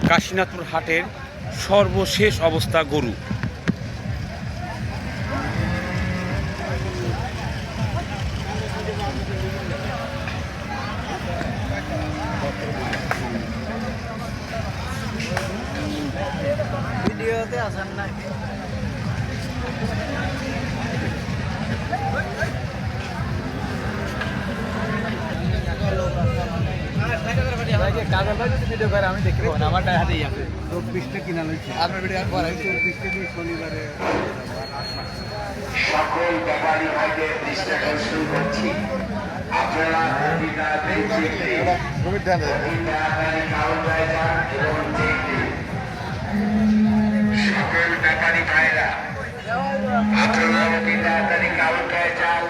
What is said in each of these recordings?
কাশীনাথপুর হাটের সর্বশেষ অবস্থা গরু। ভিডিওতে আসেন নাকি? ভিডিও করে আমি দেখি আমার হাতেই আছে 24টা কিনা লইছি আপনার ভিডিও আর পরে 24টা দিয়ে শনিবারে সকল ব্যাপারী ভাইদের দৃষ্টি আকর্ষণ করছি, আপনারা সকল ব্যাপারী ভাইরা আপনারা অতি তাড়াতাড়ি কাউন্টারে যান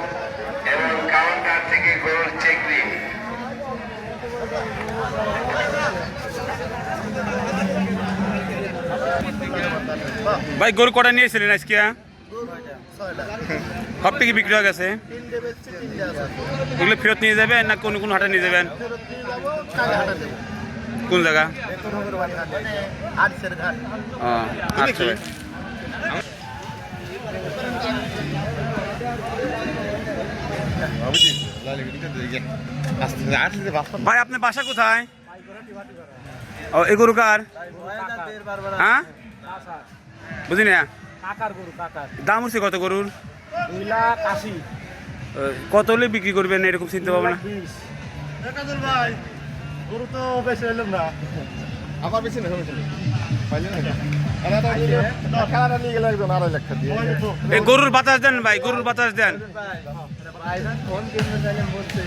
এবং কাউন্টার থেকে গরুর চেক দিন। ভাই গরু কটা নিয়েছিলেন আজকে? সব থেকে বিক্রি হয়ে গেছে। এগুলো ফেরত নিয়ে যাবেন না কোন কোন হাটে নিয়ে যাবেন? কোন জায়গা? আচ্ছা ভাই, আপনার বাসা কোথায়? ও, এই গরু কার? হ্যাঁ, বুঝি না। দাম হচ্ছে কত গরুর? 2,80,000। কত হলে বিক্রি করবেন এরকম চিন্তা ভাবনা? ভাই গরু তো বেশি হইলাম না, আমার বেশি না পাইলে না খেলাটা নিয়ে গেলে একজন 2.5 লাখ দিয়ে এই গরুর বাতাস দেন ভাই, গরুর বাতাস দেন। ফোন কিনতে চাইলে বলছে